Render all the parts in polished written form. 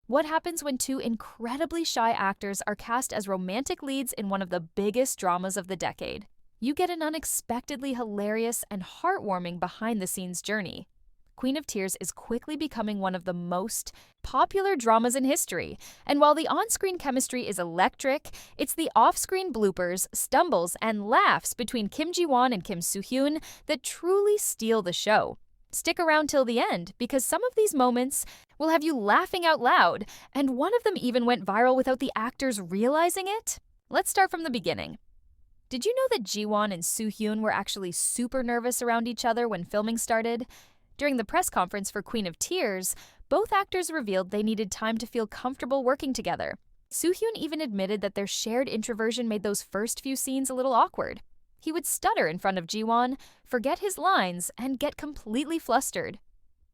What happens when two incredibly shy actors are cast as romantic leads in one of the biggest dramas of the decade? You get an unexpectedly hilarious and heartwarming behind-the-scenes journey. Queen of Tears is quickly becoming one of the most popular dramas in history, and while the on-screen chemistry is electric, it's the off-screen bloopers, stumbles, and laughs between Kim Ji-won and Kim Soo Hyun that truly steal the show. Stick around till the end, because some of these moments will have you laughing out loud, and one of them even went viral without the actors realizing it. Let's start from the beginning. Did you know that Ji-won and Soo Hyun were actually super nervous around each other when filming started? During the press conference for Queen of Tears, both actors revealed they needed time to feel comfortable working together. Soo Hyun even admitted that their shared introversion made those first few scenes a little awkward. He would stutter in front of Ji-won, forget his lines, and get completely flustered.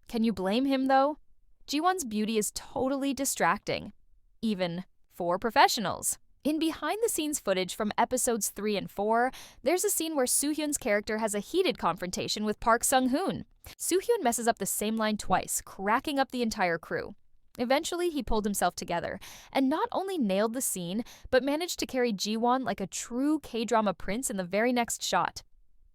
Can you blame him, though? Ji-won's beauty is totally distracting, even for professionals. In behind-the-scenes footage from episodes 3 and 4, there's a scene where Soo Hyun's character has a heated confrontation with Park Sung-hoon. Soo Hyun messes up the same line twice, cracking up the entire crew. Eventually, he pulled himself together, and not only nailed the scene, but managed to carry Ji-won like a true K-drama prince in the very next shot.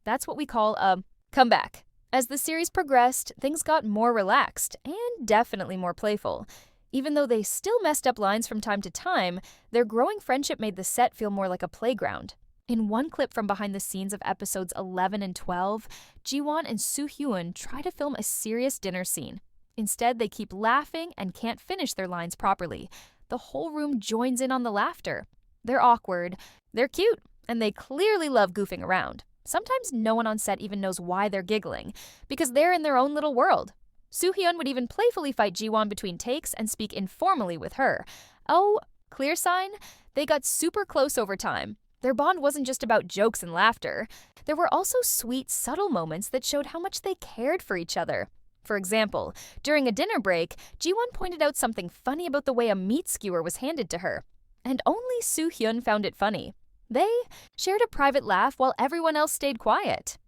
That's what we call a comeback. As the series progressed, things got more relaxed, and definitely more playful. Even though they still messed up lines from time to time, their growing friendship made the set feel more like a playground. In one clip from behind the scenes of episodes 11 and 12, Ji-won and Soo Hyun try to film a serious dinner scene. Instead, they keep laughing and can't finish their lines properly. The whole room joins in on the laughter. They're awkward, they're cute, and they clearly love goofing around. Sometimes no one on set even knows why they're giggling, because they're in their own little world. Soo Hyun would even playfully fight Ji-won between takes and speak informally with her. Oh, clear sign? They got super close over time. Their bond wasn't just about jokes and laughter. There were also sweet, subtle moments that showed how much they cared for each other. For example, during a dinner break, Ji-won pointed out something funny about the way a meat skewer was handed to her. And only Soo Hyun found it funny. They shared a private laugh while everyone else stayed quiet.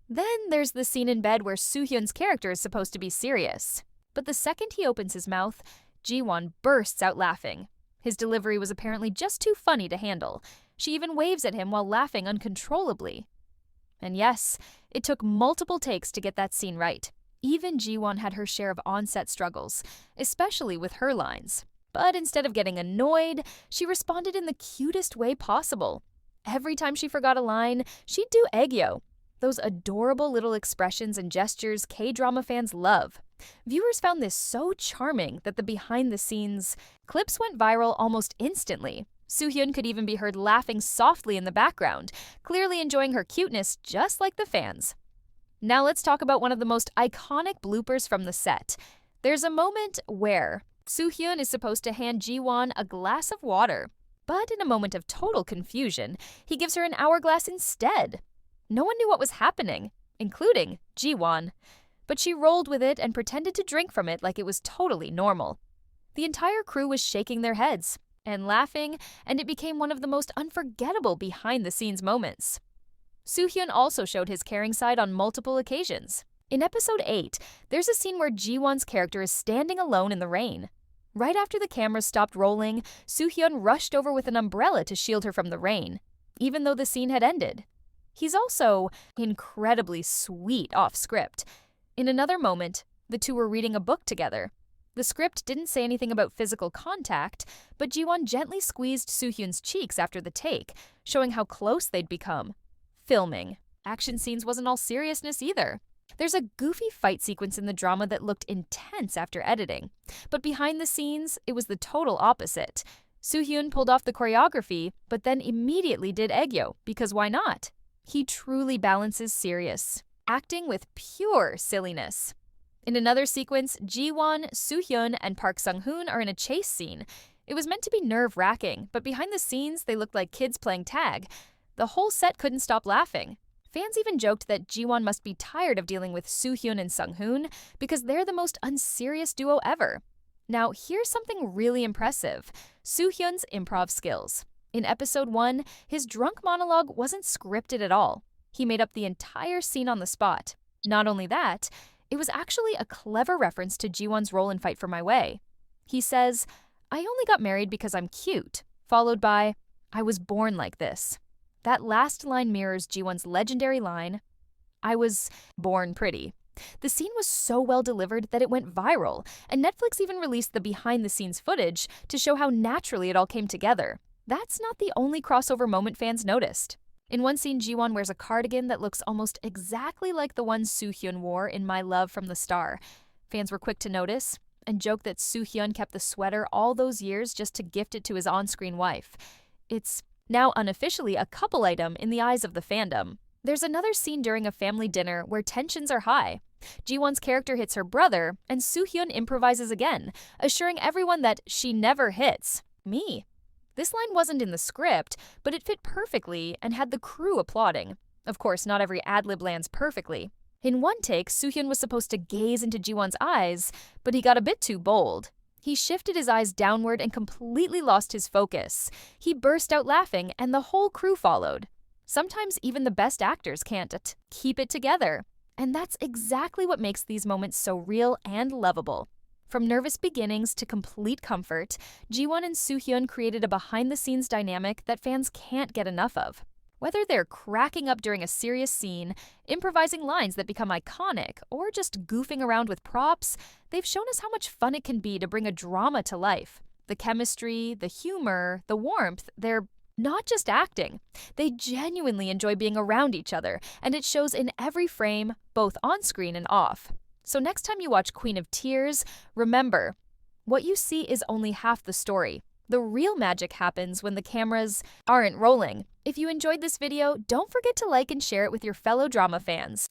Then there's the scene in bed where Soo Hyun's character is supposed to be serious. But the second he opens his mouth, Ji-won bursts out laughing. His delivery was apparently just too funny to handle. She even waves at him while laughing uncontrollably. And yes, it took multiple takes to get that scene right. Even Ji-won had her share of on-set struggles, especially with her lines. But instead of getting annoyed, she responded in the cutest way possible. Every time she forgot a line, she'd do aegyo. Those adorable little expressions and gestures K-drama fans love. Viewers found this so charming that the behind-the-scenes clips went viral almost instantly. Soo Hyun could even be heard laughing softly in the background, clearly enjoying her cuteness just like the fans. Now let's talk about one of the most iconic bloopers from the set. There's a moment where Soo Hyun is supposed to hand Ji-won a glass of water, but in a moment of total confusion, he gives her an hourglass instead. No one knew what was happening, including Ji-won, but she rolled with it and pretended to drink from it like it was totally normal. The entire crew was shaking their heads and laughing, and it became one of the most unforgettable behind-the-scenes moments. Soo Hyun also showed his caring side on multiple occasions. In episode 8, there's a scene where Ji-won's character is standing alone in the rain. Right after the cameras stopped rolling, Soo Hyun rushed over with an umbrella to shield her from the rain, even though the scene had ended. He's also incredibly sweet off-script. In another moment, the two were reading a book together. The script didn't say anything about physical contact, but Ji-won gently squeezed Soo Hyun's cheeks after the take, showing how close they'd become. Filming. Action scenes wasn't all seriousness either. There's a goofy fight sequence in the drama that looked intense after editing. But behind the scenes, it was the total opposite. Soo Hyun pulled off the choreography, but then immediately did aegyo, because why not? He truly balances serious acting with pure silliness. In another sequence, Ji-won, Soo Hyun, and Park Sung-hoon are in a chase scene. It was meant to be nerve-wracking, but behind the scenes, they looked like kids playing tag. The whole set couldn't stop laughing. Fans even joked that Ji-won must be tired of dealing with Soo Hyun and Sung-hoon because they're the most unserious duo ever. Now, here's something really impressive: Soo Hyun's improv skills. In episode 1, his drunk monologue wasn't scripted at all. He made up the entire scene on the spot. Not only that, it was actually a clever reference to Ji-won's role in Fight for My Way. He says, "I only got married because I'm cute," followed by, "I was born like this." That last line mirrors Ji-won's legendary line, "I was born pretty." The scene was so well delivered that it went viral, and Netflix even released the behind-the-scenes footage to show how naturally it all came together. That's not the only crossover moment fans noticed. In one scene, Ji-won wears a cardigan that looks almost exactly like the one Soo Hyun wore in My Love from the Star. Fans were quick to notice and joke that Soo Hyun kept the sweater all those years just to gift it to his on-screen wife. It's now unofficially a couple item in the eyes of the fandom. There's another scene during a family dinner where tensions are high. Ji-won's character hits her brother, and Soo Hyun improvises again, assuring everyone that she never hits me. This line wasn't in the script, but it fit perfectly and had the crew applauding. Of course, not every ad-lib lands perfectly. In one take, Soo Hyun was supposed to gaze into Ji-won's eyes, but he got a bit too bold. He shifted his eyes downward and completely lost his focus. He burst out laughing, and the whole crew followed. Sometimes even the best actors can't keep it together. And that's exactly what makes these moments so real and lovable. From nervous beginnings to complete comfort, Ji-won and Soo Hyun created a behind-the-scenes dynamic that fans can't get enough of. Whether they're cracking up during a serious scene, improvising lines that become iconic, or just goofing around with props, they've shown us how much fun it can be to bring a drama to life. The chemistry, the humor, the warmth, they're not just acting. They genuinely enjoy being around each other, and it shows in every frame, both on-screen and off. So next time you watch Queen of Tears, remember, what you see is only half the story. The real magic happens when the cameras aren't rolling. If you enjoyed this video, don't forget to like and share it with your fellow drama fans.